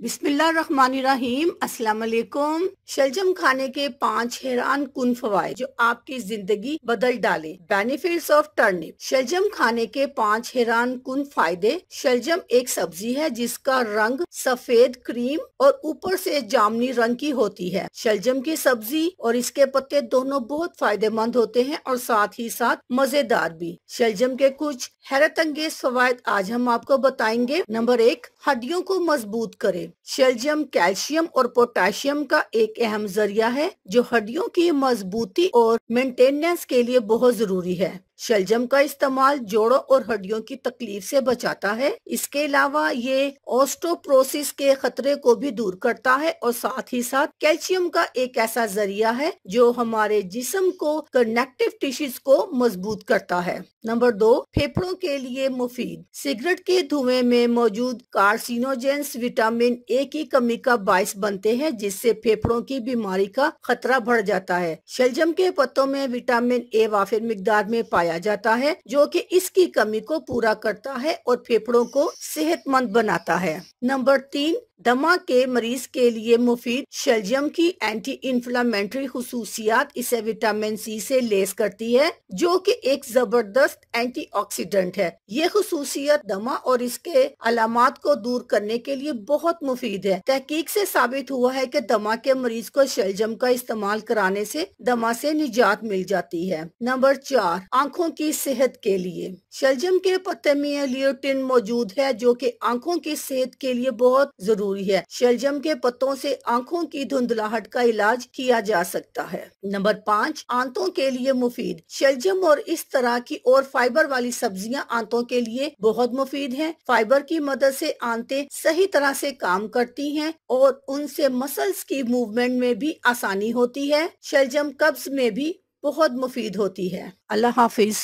बिस्मिल्लाहिर्रहमानिर्रहीम। अस्सलाम वालेकुम। शलजम खाने के 5 हैरान कुन फवाइद जो आपकी जिंदगी बदल डाले। Benefits of turnip. शलजम खाने के 5 हैरान कुन फायदे। शलजम एक सब्जी है जिसका रंग सफेद क्रीम और ऊपर से जामुनी रंग की होती है। शलजम की सब्जी और इसके पत्ते दोनों बहुत फायदेमंद होते हैं और साथ ही साथ मजेदार भी। शलजम के कुछ हैरत अंगेज फवायद आज हम आपको बताएंगे। नंबर 1, हड्डियों को मजबूत करे। शलजम कैल्शियम और पोटेशियम का एक अहम जरिया है जो हड्डियों की मजबूती और मेंटेनेंस के लिए बहुत जरूरी है। शलजम का इस्तेमाल जोड़ों और हड्डियों की तकलीफ से बचाता है। इसके अलावा ये ऑस्टोप्रोसिस के खतरे को भी दूर करता है और साथ ही साथ कैल्शियम का एक ऐसा जरिया है जो हमारे जिस्म को कनेक्टिव टिश्यूज को मजबूत करता है। नंबर 2, फेफड़ों के लिए मुफीद। सिगरेट के धुएं में मौजूद कार्सिनोजेंस विटामिन ए की कमी का बायस बनते हैं जिससे फेफड़ों की बीमारी का खतरा बढ़ जाता है। शलजम के पत्तों में विटामिन ए वाफिर मिकदार में पाया जाता है जो कि इसकी कमी को पूरा करता है और फेफड़ों को सेहतमंद बनाता है। नंबर 3, दमा के मरीज के लिए मुफीद। शलजम की एंटी इंफ्लेमेटरी खुसूसियात इसे विटामिन सी से लेस करती है जो कि एक जबरदस्त एंटीऑक्सीडेंट है। ये खुसूसियत दमा और इसके अलामात को दूर करने के लिए बहुत मुफीद है। तहकीक से साबित हुआ है कि दमा के मरीज को शलजम का इस्तेमाल कराने से दमा से निजात मिल जाती है। नंबर 4, आंखों की सेहत के लिए। शलजम के पत्ते में लियोटिन मौजूद है जो कि आंखों की सेहत के लिए बहुत जरूरी है। शलजम के पत्तों से आंखों की धुंधलाहट का इलाज किया जा सकता है। नंबर 5, आंतों के लिए मुफीद। शलजम और इस तरह की और फाइबर वाली सब्जियां आंतों के लिए बहुत मुफीद हैं। फाइबर की मदद से आंतें सही तरह से काम करती हैं और उनसे मसल्स की मूवमेंट में भी आसानी होती है। शलजम कब्ज में भी बहुत मुफीद होती है। अल्लाह हाफिज।